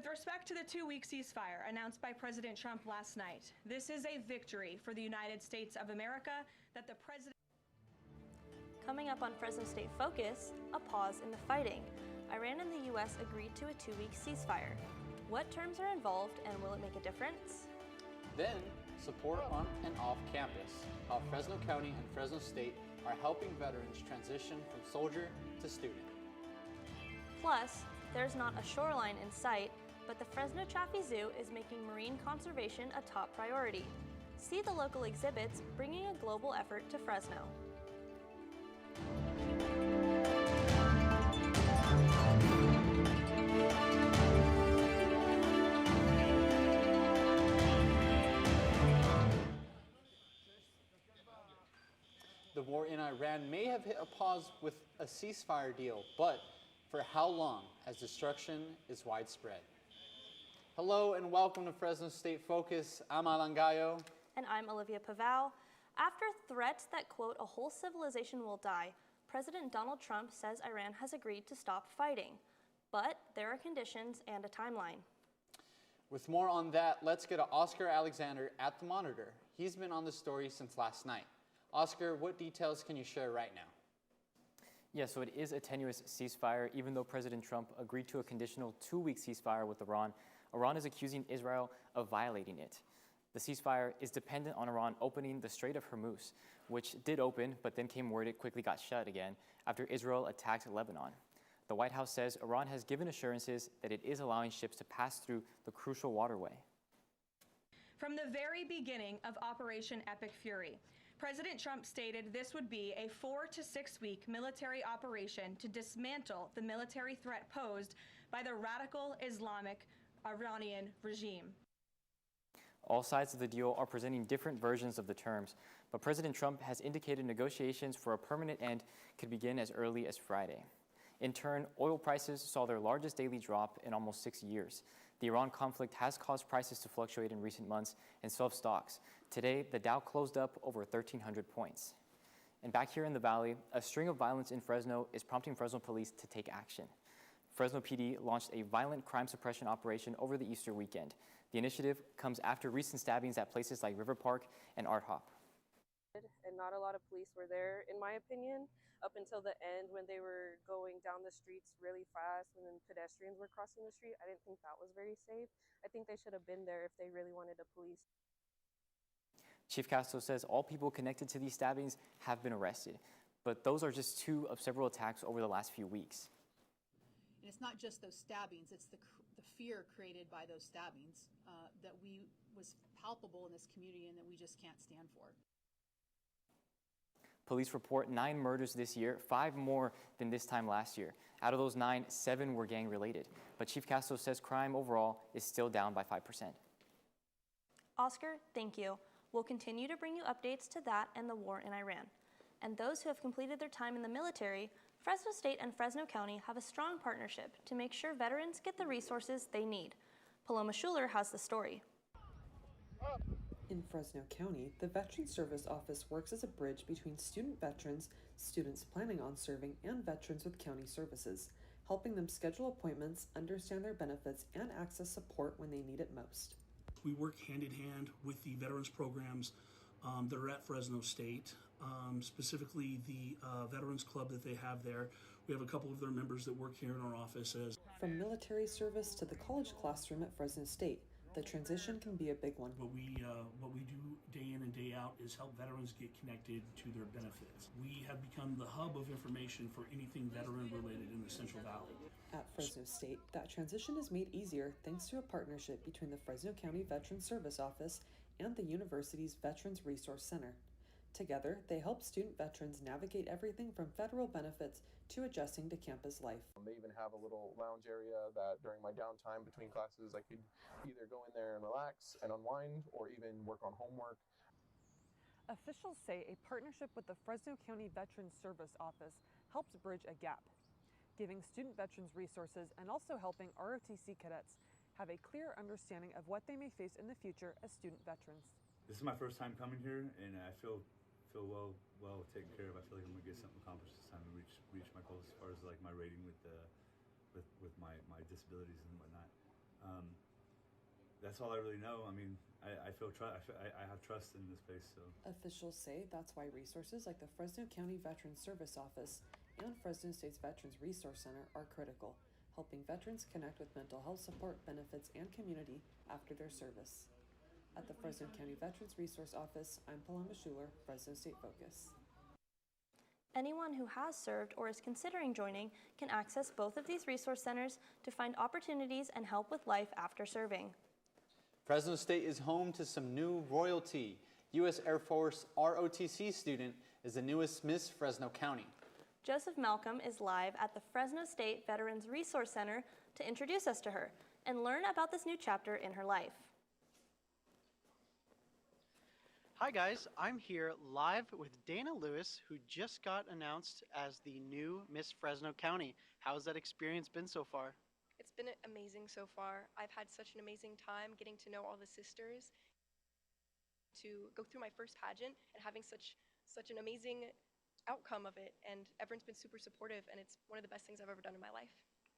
With respect to the 2-week ceasefire announced by President Trump last night, this is a victory for the United States of America that the president... Coming up on Fresno State Focus, a pause in the fighting. Iran and the U.S. agreed to a 2-week ceasefire. What terms are involved and will it make a difference? Then, support on and off campus, how Fresno County and Fresno State are helping veterans transition from soldier to student. Plus, there's not a shoreline in sight, but the Fresno Chaffee Zoo is making marine conservation a top priority. See the local exhibits bringing a global effort to Fresno. The war in Iran may have hit a pause with a ceasefire deal, but for how long, as destruction is widespread? Hello and welcome to Fresno State Focus. I'm Alan Gallo. And I'm Olivia Pavao. After threats that, quote, a whole civilization will die, President Donald Trump says Iran has agreed to stop fighting. But there are conditions and a timeline. With more on that, let's get to Oscar Alexander at The Monitor. He's been on the story since last night. Oscar, what details can you share right now? Yeah, so it is a tenuous ceasefire. Even though President Trump agreed to a conditional 2-week ceasefire with Iran, Iran is accusing Israel of violating it. The ceasefire is dependent on Iran opening the Strait of Hormuz, which did open, but then came word it quickly got shut again after Israel attacked Lebanon. The White House says Iran has given assurances that it is allowing ships to pass through the crucial waterway. From the very beginning of Operation Epic Fury, President Trump stated this would be a 4 to 6 week military operation to dismantle the military threat posed by the radical Islamic Iranian regime. All sides of the deal are presenting different versions of the terms, but President Trump has indicated negotiations for a permanent end could begin as early as Friday. In turn, oil prices saw their largest daily drop in almost 6 years. The Iran conflict has caused prices to fluctuate in recent months, and so have stocks. Today, the Dow closed up over 1,300 points. And back here in the Valley, a string of violence in Fresno is prompting Fresno police to take action. Fresno PD launched a violent crime suppression operation over the Easter weekend. The initiative comes after recent stabbings at places like River Park and Art Hop. And not a lot of police were there, in my opinion, up until the end when they were going down the streets really fast when pedestrians were crossing the street. I didn't think that was very safe. I think they should have been there if they really wanted to police. Chief Castro says all people connected to these stabbings have been arrested, but those are just 2 of several attacks over the last few weeks. And it's not just those stabbings, it's the fear created by those stabbings that was palpable in this community and that we just can't stand for. Police report 9 murders this year, 5 more than this time last year. Out of those 9, 7 were gang-related. But Chief Castro says crime overall is still down by 5%. Oscar, thank you. We'll continue to bring you updates to that and the war in Iran. And those who have completed their time in the military, Fresno State and Fresno County have a strong partnership to make sure veterans get the resources they need. Paloma Schuler has the story. In Fresno County, the Veterans Service Office works as a bridge between student veterans, students planning on serving, and veterans with county services, helping them schedule appointments, understand their benefits, and access support when they need it most. We work hand in hand with the veterans programs that are at Fresno State, specifically the Veterans Club that they have there. We have a couple of their members that work here in our office. From military service to the college classroom at Fresno State, the transition can be a big one. What we do day in and day out is help veterans get connected to their benefits. We have become the hub of information for anything veteran related in the Central Valley. At Fresno State, that transition is made easier thanks to a partnership between the Fresno County Veterans Service Office and the university's Veterans Resource Center. Together, they help student veterans navigate everything from federal benefits to adjusting to campus life. They even have a little lounge area that during my downtime between classes, I could either go in there and relax and unwind or even work on homework. Officials say a partnership with the Fresno County Veterans Service Office helps bridge a gap, giving student veterans resources and also helping ROTC cadets have a clear understanding of what they may face in the future as student veterans. This is my first time coming here, and I feel well taken care of. I feel like I'm gonna get something accomplished this time and reach my goals as far as like my rating with my disabilities and whatnot. that's all I really know. I mean, I have trust in this place. So Officials say that's why resources like the Fresno County Veterans Service Office and Fresno State's Veterans Resource Center are critical, helping veterans connect with mental health support, benefits, and community after their service. At the Fresno County Veterans Resource Office, I'm Paloma Schuler, Fresno State Focus. Anyone who has served or is considering joining can access both of these resource centers to find opportunities and help with life after serving. Fresno State is home to some new royalty. U.S. Air Force ROTC student is the newest Miss Fresno County. Joseph Malcolm is live at the Fresno State Veterans Resource Center to introduce us to her and learn about this new chapter in her life. Hi guys, I'm here live with Dana Lewis, who just got announced as the new Miss Fresno County. How's that experience been so far? It's been amazing so far. I've had such an amazing time getting to know all the sisters, to go through my first pageant and having such an amazing outcome of it, and everyone's been super supportive, and it's one of the best things I've ever done in my life.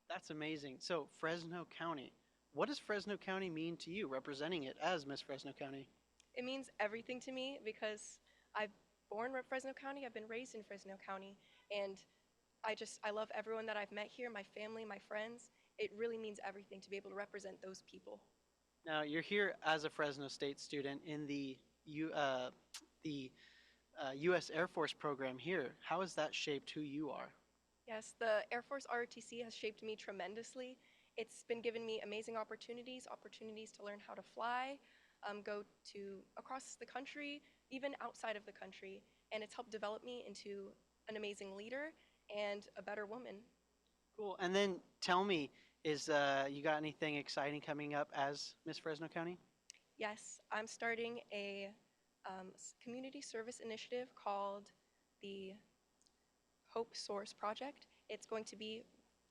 That's amazing. So Fresno County, what does Fresno County mean to you, representing it as Miss Fresno County? It means everything to me because I've born in Fresno County, I've been raised in Fresno County, and I love everyone that I've met here, my family, my friends. It really means everything to be able to represent those people. Now, you're here as a Fresno State student in the U.S. Air Force program here. How has that shaped who you are? Yes, the Air Force ROTC has shaped me tremendously. It's been giving me amazing opportunities to learn how to fly, go to across the country, even outside of the country, and it's helped develop me into an amazing leader and a better woman. Cool. And then tell me, you got anything exciting coming up as Miss Fresno County? Yes, I'm starting a community service initiative called the Hope Source Project. It's going to be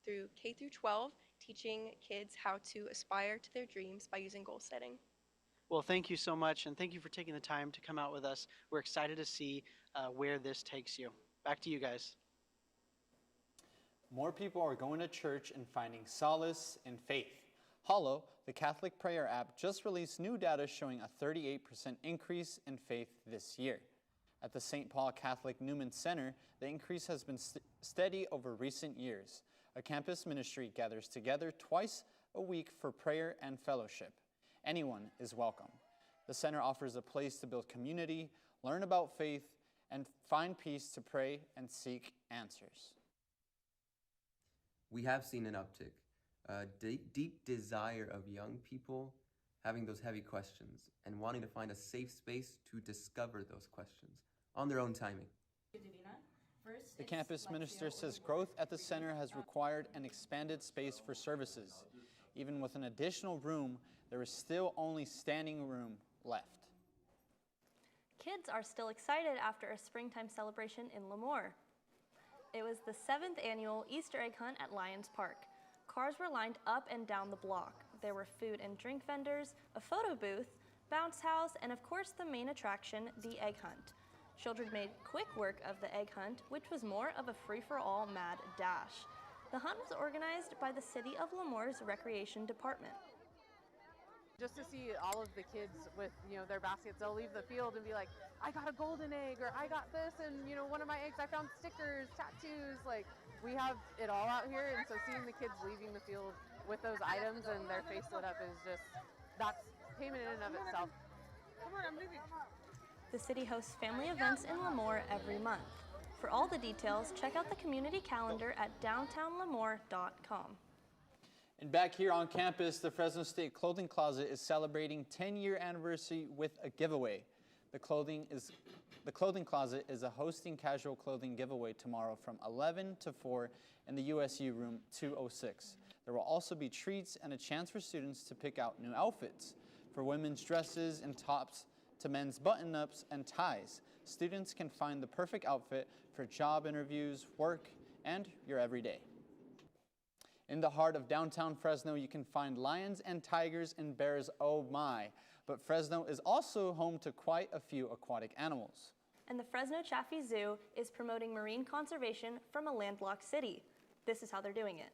through K through 12, teaching kids how to aspire to their dreams by using goal setting. Well, thank you so much, and thank you for taking the time to come out with us. We're excited to see where this takes you. Back to you guys. More people are going to church and finding solace in faith. Hollow, the Catholic prayer app, just released new data showing a 38% increase in faith this year. At the St. Paul Catholic Newman Center, the increase has been steady over recent years. A campus ministry gathers together twice a week for prayer and fellowship. Anyone is welcome. The center offers a place to build community, learn about faith, and find peace to pray and seek answers. We have seen an uptick, a deep desire of young people having those heavy questions and wanting to find a safe space to discover those questions on their own timing. The campus minister says growth at the center has required an expanded space for services. Even with an additional room, there is still only standing room left. Kids are still excited after a springtime celebration in Lemoore. It was the 7th annual Easter egg hunt at Lions Park. Cars were lined up and down the block. There were food and drink vendors, a photo booth, bounce house, and of course the main attraction, the egg hunt. Children made quick work of the egg hunt, which was more of a free-for-all mad dash. The hunt was organized by the City of Lemoore's Recreation Department. Just to see all of the kids with, their baskets, they'll leave the field and be like, I got a golden egg, or I got this, and one of my eggs, I found stickers, tattoos. Like, we have it all out here, and so seeing the kids leaving the field with those items and their face lit up is just, that's payment in and of itself. Come on, I'm leaving. The city hosts family events in Lemoore every month. For all the details, check out the community calendar at downtownlemoore.com. And back here on campus, the Fresno State Clothing Closet is celebrating 10-year anniversary with a giveaway. The Clothing Closet is hosting casual clothing giveaway tomorrow from 11 to 4 in the USU room 206. There will also be treats and a chance for students to pick out new outfits. For women's dresses and tops to men's button-ups and ties, students can find the perfect outfit for job interviews, work, and your everyday. In the heart of downtown Fresno, you can find lions and tigers and bears, oh my. But Fresno is also home to quite a few aquatic animals. And the Fresno Chaffee Zoo is promoting marine conservation from a landlocked city. This is how they're doing it.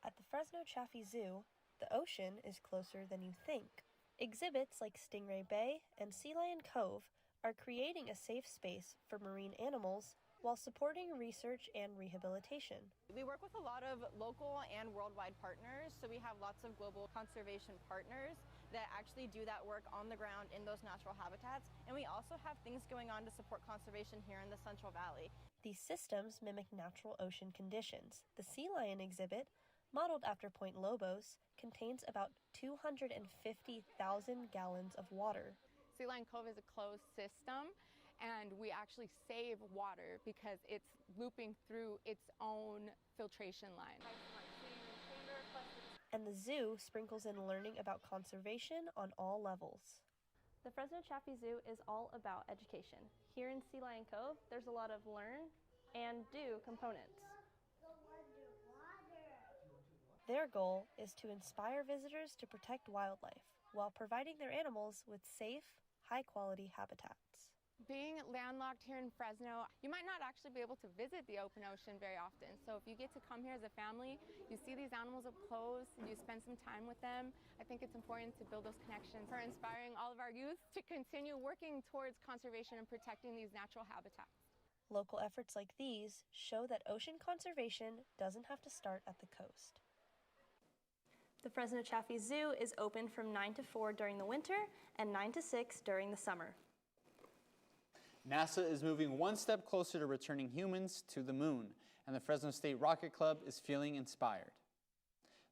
At the Fresno Chaffee Zoo, the ocean is closer than you think. Exhibits like Stingray Bay and Sea Lion Cove are creating a safe space for marine animals while supporting research and rehabilitation. We work with a lot of local and worldwide partners, so we have lots of global conservation partners that actually do that work on the ground in those natural habitats, and we also have things going on to support conservation here in the Central Valley. These systems mimic natural ocean conditions. The Sea Lion exhibit, modeled after Point Lobos, contains about 250,000 gallons of water. Sea Lion Cove is a closed system, and we actually save water because it's looping through its own filtration line. And the zoo sprinkles in learning about conservation on all levels. The Fresno Chaffee Zoo is all about education. Here in Sea Lion Cove, there's a lot of learn and do components. Their goal is to inspire visitors to protect wildlife while providing their animals with safe, high-quality habitats. Being landlocked here in Fresno, you might not actually be able to visit the open ocean very often. So if you get to come here as a family, you see these animals up close, you spend some time with them, I think it's important to build those connections. We're inspiring all of our youth to continue working towards conservation and protecting these natural habitats. Local efforts like these show that ocean conservation doesn't have to start at the coast. The Fresno Chaffee Zoo is open from 9 to 4 during the winter and 9 to 6 during the summer. NASA is moving one step closer to returning humans to the moon, and the Fresno State Rocket Club is feeling inspired.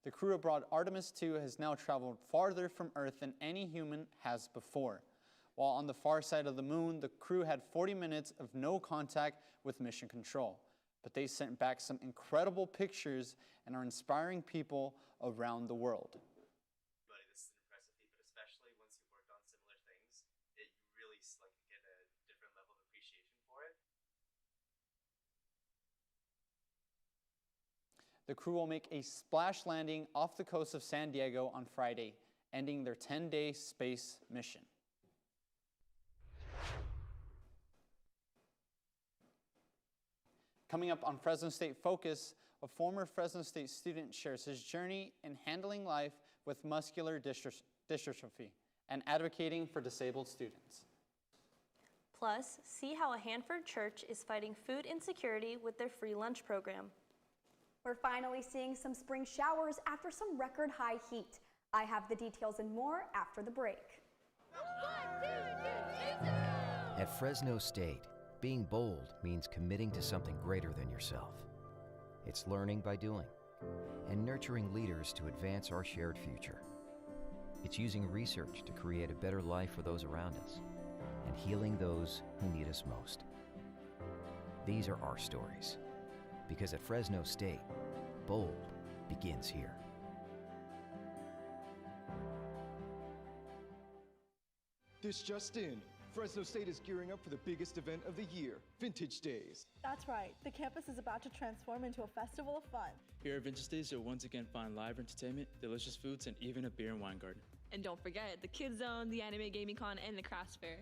The crew aboard Artemis II has now traveled farther from Earth than any human has before. While on the far side of the moon, the crew had 40 minutes of no contact with mission control. But they sent back some incredible pictures and are inspiring people around the world. This is an impressive feat, but especially once you've worked on similar things, you really get a different level of appreciation for it. The crew will make a splash landing off the coast of San Diego on Friday, ending their 10-day space mission. Coming up on Fresno State Focus, a former Fresno State student shares his journey in handling life with muscular dystrophy and advocating for disabled students. Plus, see how a Hanford church is fighting food insecurity with their free lunch program. We're finally seeing some spring showers after some record high heat. I have the details and more after the break. 1, 2, 2, 2. At Fresno State, being bold means committing to something greater than yourself. It's learning by doing and nurturing leaders to advance our shared future. It's using research to create a better life for those around us and healing those who need us most. These are our stories, because at Fresno State, bold begins here. This just in, Fresno State is gearing up for the biggest event of the year, Vintage Days. That's right, the campus is about to transform into a festival of fun. Here at Vintage Days, you'll once again find live entertainment, delicious foods, and even a beer and wine garden. And don't forget the Kids Zone, the Anime Gaming Con, and the Crafts Fair.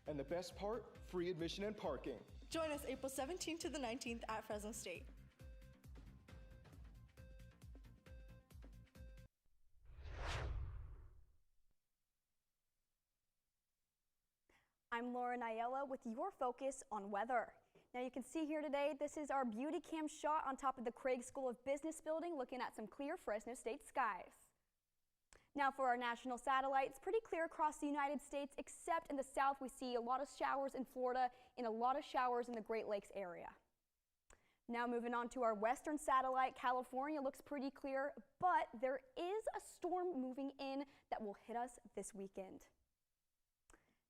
And the best part, free admission and parking. Join us April 17th to the 19th at Fresno State. I'm Laura Niella with your focus on weather. Now you can see here today, this is our beauty cam shot on top of the Craig School of Business building, looking at some clear Fresno State skies. Now for our national satellites, pretty clear across the United States, except in the south we see a lot of showers in Florida and a lot of showers in the Great Lakes area. Now moving on to our western satellite, California looks pretty clear, but there is a storm moving in that will hit us this weekend.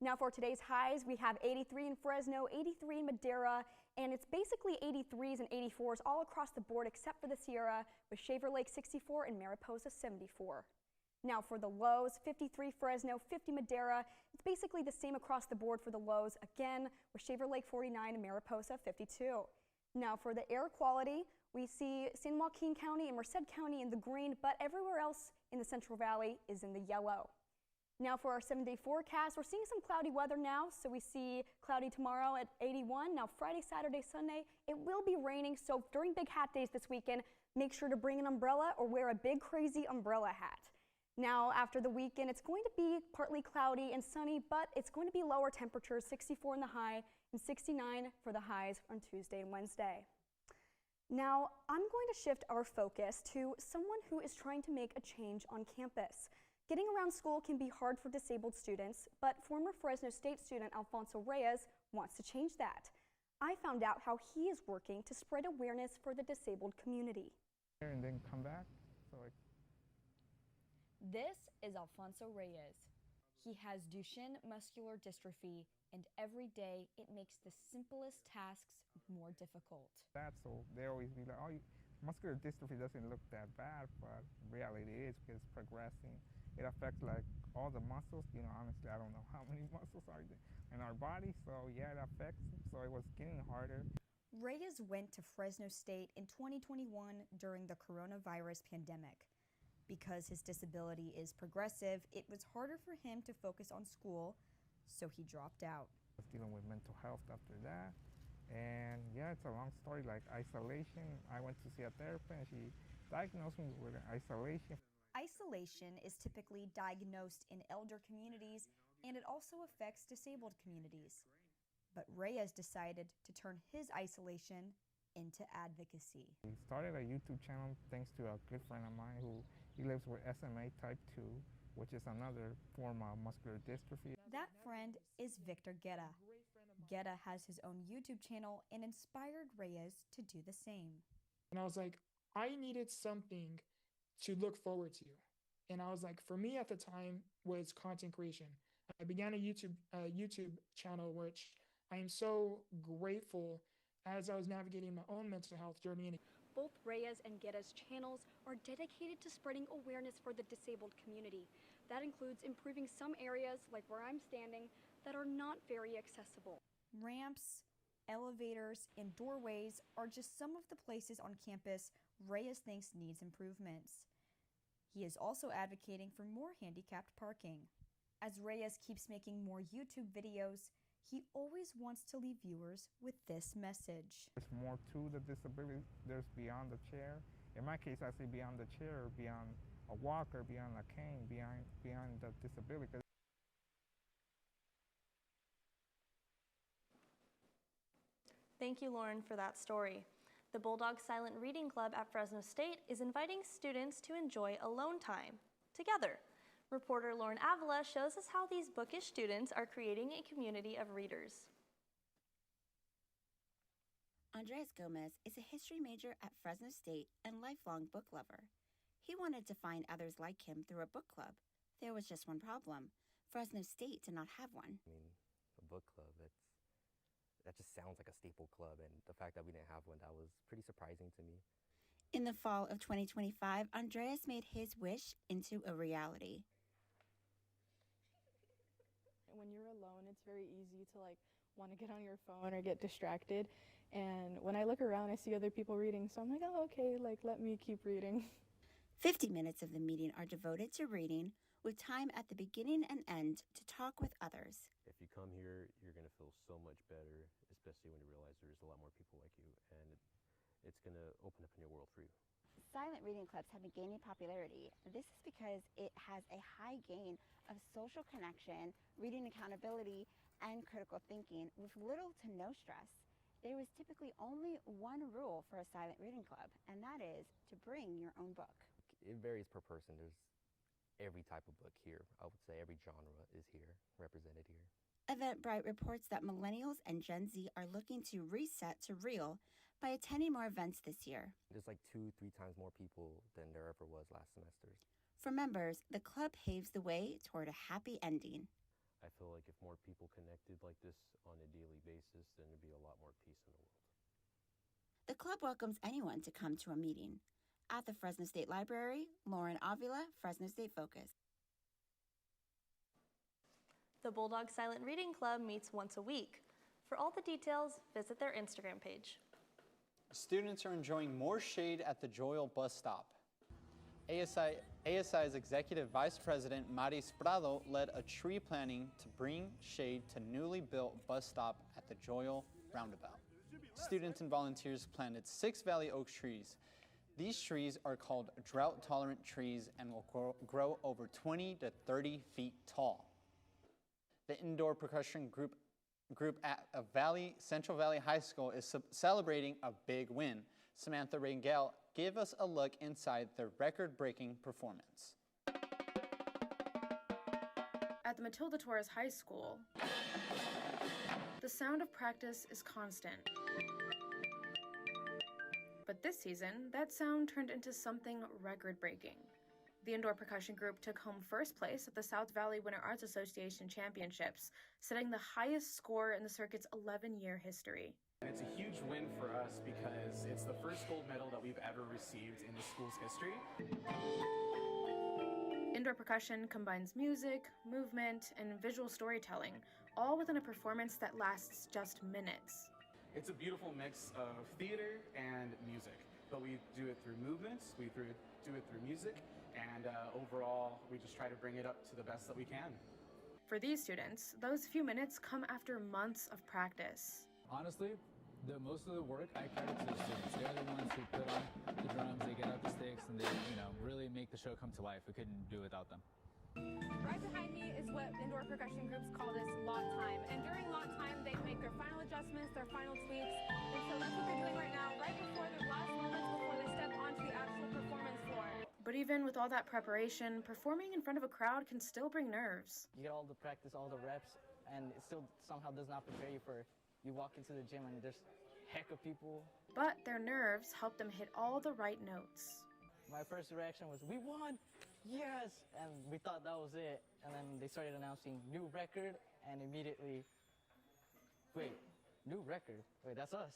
Now for today's highs, we have 83 in Fresno, 83 in Madera, and it's basically 83s and 84s all across the board except for the Sierra, with Shaver Lake 64 and Mariposa 74. Now for the lows, 53 Fresno, 50 Madera. It's basically the same across the board for the lows, again, with Shaver Lake 49 and Mariposa 52. Now for the air quality, we see San Joaquin County and Merced County in the green, but everywhere else in the Central Valley is in the yellow. Now for our 7-day forecast, we're seeing some cloudy weather now, so we see cloudy tomorrow at 81. Now Friday, Saturday, Sunday, it will be raining, so during big hat days this weekend, Make sure to bring an umbrella or wear a big crazy umbrella hat. Now, after the weekend, it's going to be partly cloudy and sunny, but it's going to be lower temperatures, 64 in the high and 69 for the highs on Tuesday and Wednesday. Now, I'm going to shift our focus to someone who is trying to make a change on campus. Getting around school can be hard for disabled students, but former Fresno State student Alfonso Reyes wants to change that. I found out how he is working to spread awareness for the disabled community. And then come back. This is Alfonso Reyes. He has Duchenne muscular dystrophy, and every day it makes the simplest tasks more difficult. So they always be like, oh, muscular dystrophy doesn't look that bad, but reality is because it's progressing. It affects like all the muscles. Honestly, I don't know how many muscles are in our body, so yeah, it affects. So it was getting harder. Reyes went to Fresno State in 2021 during the coronavirus pandemic. Because his disability is progressive, it was harder for him to focus on school, so he dropped out. I was dealing with mental health after that, and yeah, it's a long story, like isolation. I went to see a therapist, and she diagnosed me with isolation. Isolation is typically diagnosed in elder communities, and it also affects disabled communities. But Reyes decided to turn his isolation into advocacy. We started a YouTube channel thanks to a good friend of mine who he lives with SMA type 2, which is another form of muscular dystrophy. That friend is Victor Guerra. Guerra has his own YouTube channel and inspired Reyes to do the same. And I was like, I needed something to look forward to. And I was like, for me at the time was content creation. I began a YouTube channel, which I am so grateful as I was navigating my own mental health journey. Both Reyes and Guerra's channels are dedicated to spreading awareness for the disabled community. That includes improving some areas, like where I'm standing, that are not very accessible. Ramps, elevators, and doorways are just some of the places on campus Reyes thinks needs improvements. He is also advocating for more handicapped parking. As Reyes keeps making more YouTube videos, he always wants to leave viewers with this message. There's more to the disability. There's beyond the chair. In my case, I say beyond the chair, beyond a walker, beyond a cane, beyond the disability. Thank you, Lauren, for that story. The Bulldog Silent Reading Club at Fresno State is inviting students to enjoy alone time together. Reporter Lauren Avila shows us how these bookish students are creating a community of readers. Andres Gomez is a history major at Fresno State and lifelong book lover. He wanted to find others like him through a book club. There was just one problem. Fresno State did not have one. A book club, that just sounds like a staple club, and the fact that we didn't have one, that was pretty surprising to me. In the fall of 2025, Andreas made his wish into a reality. When you're alone, it's very easy to want to get on your phone or get distracted. And when I look around, I see other people reading, so I'm like, oh, okay, let me keep reading. 50 minutes of the meeting are devoted to reading, with time at the beginning and end to talk with others. If you come here, you're going to feel so much better, especially when you realize there's a lot more people like you, and it's going to open up a new world for you. Silent reading clubs have been gaining popularity. This is because it has a high gain of social connection, reading accountability, and critical thinking with little to no stress. There is typically only one rule for a silent reading club, and that is to bring your own book. It varies per person. There's every type of book here. I would say every genre is here, represented here. Eventbrite reports that millennials and Gen Z are looking to reset to real by attending more events this year. There's 2-3 times more people than there ever was last semester. For members, the club paves the way toward a happy ending. I feel like if more people connected like this on a daily basis, then there'd be a lot more peace in the world. The club welcomes anyone to come to a meeting. At the Fresno State Library, Lauren Avila, Fresno State Focus. The Bulldog Silent Reading Club meets once a week. For all the details, visit their Instagram page. Students are enjoying more shade at the Joyal bus stop. ASI's Executive Vice President Maris Prado led a tree planting to bring shade to newly built bus stop at the Joyal roundabout. Students and volunteers planted 6 Valley Oak trees. These trees are called drought-tolerant trees and will grow over 20 to 30 feet tall. The indoor percussion group at Central Valley High School is celebrating a big win. Samantha Rangel gave us a look inside their record-breaking performance. At the Matilda Torres High School, the sound of practice is constant. But this season, that sound turned into something record-breaking. The indoor percussion group took home first place at the South Valley Winter Arts Association Championships, setting the highest score in the circuit's 11-year history. It's a huge win for us because it's the first gold medal that we've ever received in the school's history. Indoor percussion combines music, movement, and visual storytelling, all within a performance that lasts just minutes. It's a beautiful mix of theater and music, but we do it through movements, we do it through music, and overall, we just try to bring it up to the best that we can. For these students, those few minutes come after months of practice. Honestly, most of the work I credit to the students. They're the ones who put on the drums, they get out the sticks, and they, really make the show come to life. We couldn't do it without them. Right behind me is what indoor percussion groups call this lot time. And during lot time, they make their final adjustments, their final tweaks. And so that's what they're doing right now, right before their last moments before they step onto the actual performance floor. But even with all that preparation, performing in front of a crowd can still bring nerves. You get all the practice, all the reps, and it still somehow does not prepare you for, you walk into the gym and there's heck of people. But their nerves help them hit all the right notes. My first reaction was, we won! Yes! And we thought that was it. And then they started announcing new record, and immediately, wait, new record? Wait, that's us.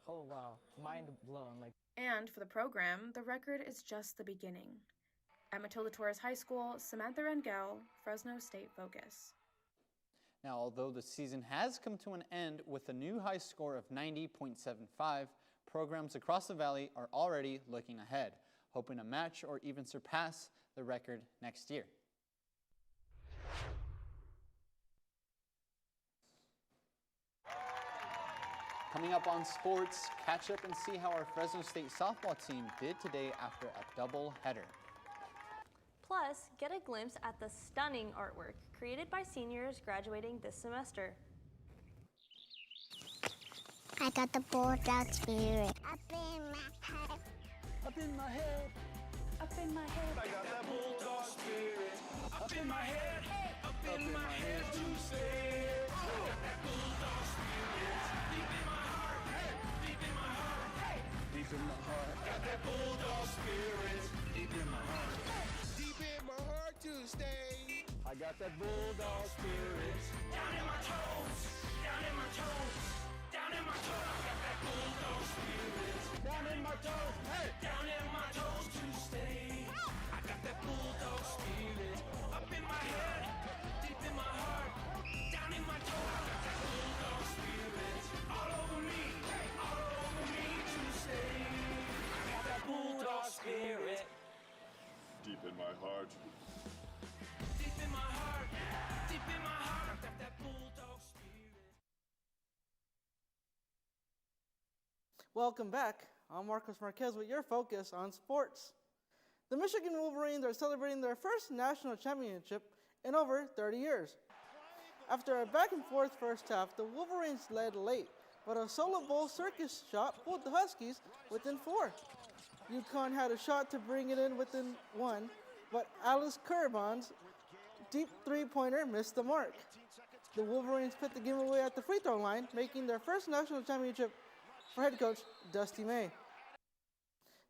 Oh wow, mind blown. And for the program, the record is just the beginning. At Matilda Torres High School, Samantha Rangel, Fresno State Focus. Now, although the season has come to an end with a new high score of 90.75, programs across the valley are already looking ahead, hoping to match or even surpass the record next year. Coming up on sports, catch up and see how our Fresno State softball team did today after a doubleheader. Plus, get a glimpse at the stunning artwork created by seniors graduating this semester. I got the bulldog spirit. Up in my head. Up in my head. Up in my head. I got that bulldog spirit. Up in my head. Up in my head to stay. I got that bulldog spirit. Deep in my heart. Deep in my heart. Deep in my heart. Got that bulldog spirit. Deep in my heart. Deep in my heart to stay. I got that bulldog spirit. Down in my toes. Down in my toes. Down in my toes. I got that bulldog spirit. Down in my toes. Hey. Down in my toes to stay. I got that bulldog spirit. Up in my head. Deep in my heart. Down in my toes. I got that bulldog spirit. All over me. All over me to stay. I got that bulldog spirit. Deep in my heart. Deep in my heart. Deep in my heart. I got that bulldog spirit. Welcome back. I'm Marcos Marquez with your focus on sports. The Michigan Wolverines are celebrating their first national championship in over 30 years. After a back-and-forth first half, the Wolverines led late, but a solo bowl circus shot pulled the Huskies within 4. UConn had a shot to bring it in within 1, but Alice Curban's deep three-pointer missed the mark. The Wolverines put the game away at the free throw line, making their first national championship for head coach Dusty May.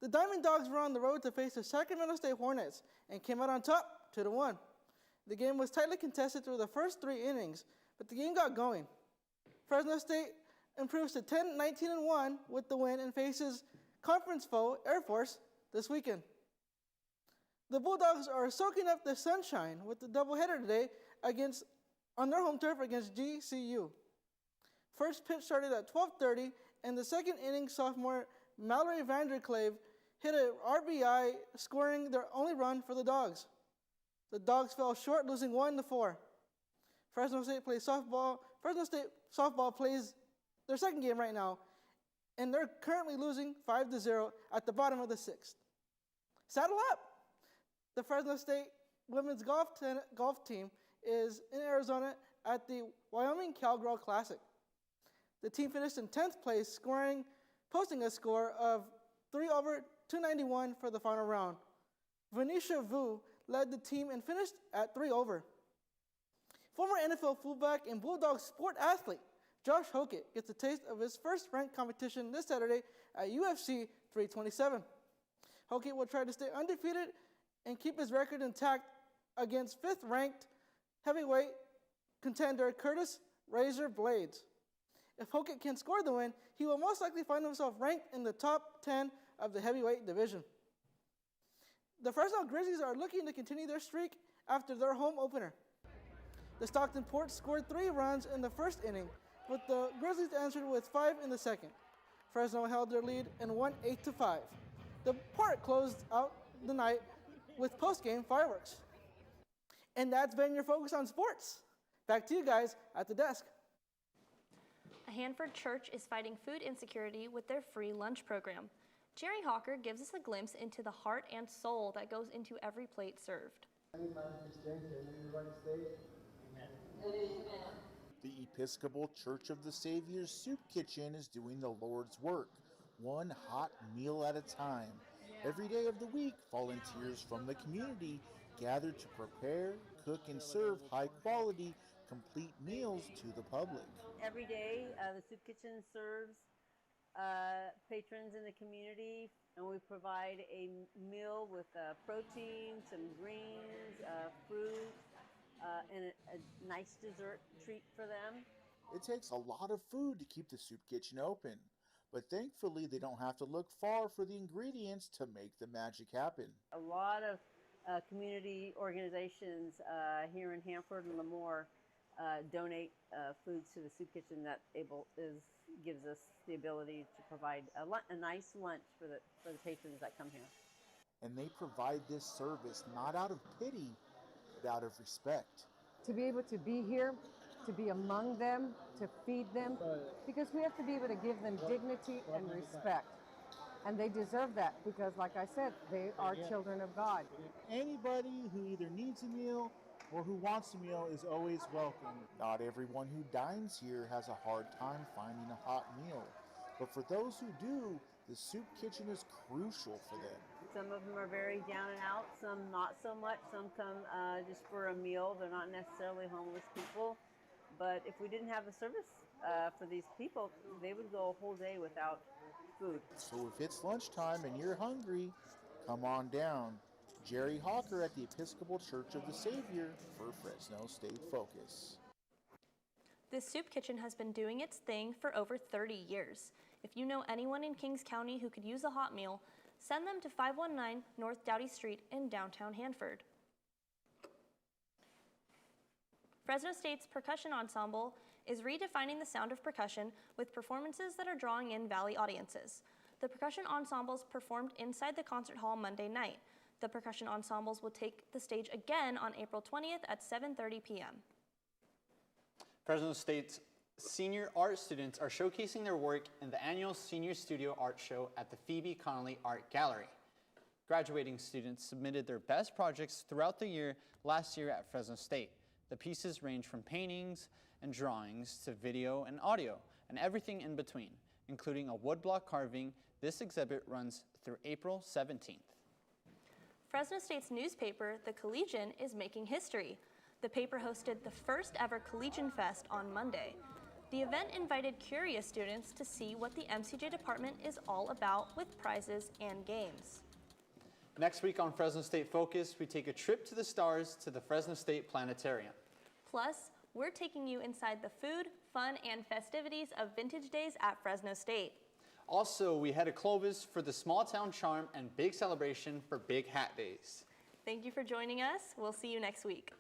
The Diamond Dogs were on the road to face the Sacramento State Hornets and came out on top 2-1. The game was tightly contested through the first 3 innings, but the game got going. Fresno State improves to 10-19-1 with the win and faces conference foe Air Force this weekend. The Bulldogs are soaking up the sunshine with the doubleheader today on their home turf against GCU. First pitch started at 12:30, and the second inning sophomore Mallory Vanderclave hit an RBI, scoring their only run for the Dogs. The Dogs fell short, losing 1-4. Fresno State softball plays their second game right now and they're currently losing 5-0 at the bottom of the 6th. Saddle up! The Fresno State women's golf team is in Arizona at the Wyoming Cowgirl Classic. The team finished in 10th place, posting a score of 3 over 291 for the final round. Venetia Vu led the team and finished at 3 over. Former NFL fullback and Bulldog sport athlete Josh Hokett gets a taste of his first ranked competition this Saturday at UFC 327. Hokett will try to stay undefeated and keep his record intact against 5th ranked heavyweight contender Curtis Razor Blades. If Hokett can score the win, he will most likely find himself ranked in the top 10 of the heavyweight division. The Fresno Grizzlies are looking to continue their streak after their home opener. The Stockton Ports scored 3 runs in the first inning, but the Grizzlies answered with 5 in the second. Fresno held their lead and won 8-5. The Port closed out the night with post-game fireworks. And that's been your Focus on Sports. Back to you guys at the desk. A Hanford church is fighting food insecurity with their free lunch program. Jerry Hawker gives us a glimpse into the heart and soul that goes into every plate served. The Episcopal Church of the Savior's Soup Kitchen is doing the Lord's work, one hot meal at a time. Every day of the week, volunteers from the community gather to prepare, cook, and serve high-quality, complete meals to the public. Every day, the Soup Kitchen serves patrons in the community, and we provide a meal with protein, some greens, fruit, and a nice dessert treat for them. It takes a lot of food to keep the Soup Kitchen open, but thankfully they don't have to look far for the ingredients to make the magic happen. A lot of community organizations here in Hanford and Lemoore donate foods to the Soup Kitchen that gives us the ability to provide a nice lunch for the patrons that come here. And they provide this service not out of pity, but out of respect. To be able to be here, to be among them, to feed them, because we have to be able to give them dignity and respect. And they deserve that because, like I said, they are children of God. Anybody who either needs a meal or who wants a meal is always welcome. Not everyone who dines here has a hard time finding a hot meal, but for those who do, the Soup Kitchen is crucial for them. Some of them are very down and out, some not so much. Some come just for a meal. They're not necessarily homeless people. But if we didn't have the service for these people, they would go a whole day without food. So if it's lunchtime and you're hungry, come on down. Jerry Hawker at the Episcopal Church of the Savior for Fresno State Focus. This soup kitchen has been doing its thing for over 30 years. If you know anyone in Kings County who could use a hot meal, send them to 519 North Doughty Street in downtown Hanford. Fresno State's percussion ensemble is redefining the sound of percussion with performances that are drawing in Valley audiences. The percussion ensembles performed inside the concert hall Monday night. The percussion ensembles will take the stage again on April 20th at 7:30 p.m. Fresno State's senior art students are showcasing their work in the annual Senior Studio Art Show at the Phoebe Connolly Art Gallery. Graduating students submitted their best projects throughout the year last year at Fresno State. The pieces range from paintings and drawings to video and audio, and everything in between, including a woodblock carving. This exhibit runs through April 17th. Fresno State's newspaper, The Collegian, is making history. The paper hosted the first ever Collegian Fest on Monday. The event invited curious students to see what the MCJ department is all about with prizes and games. Next week on Fresno State Focus, we take a trip to the stars to the Fresno State Planetarium. Plus, we're taking you inside the food, fun, and festivities of Vintage Days at Fresno State. Also, we head to Clovis for the small town charm and big celebration for Big Hat Days. Thank you for joining us. We'll see you next week.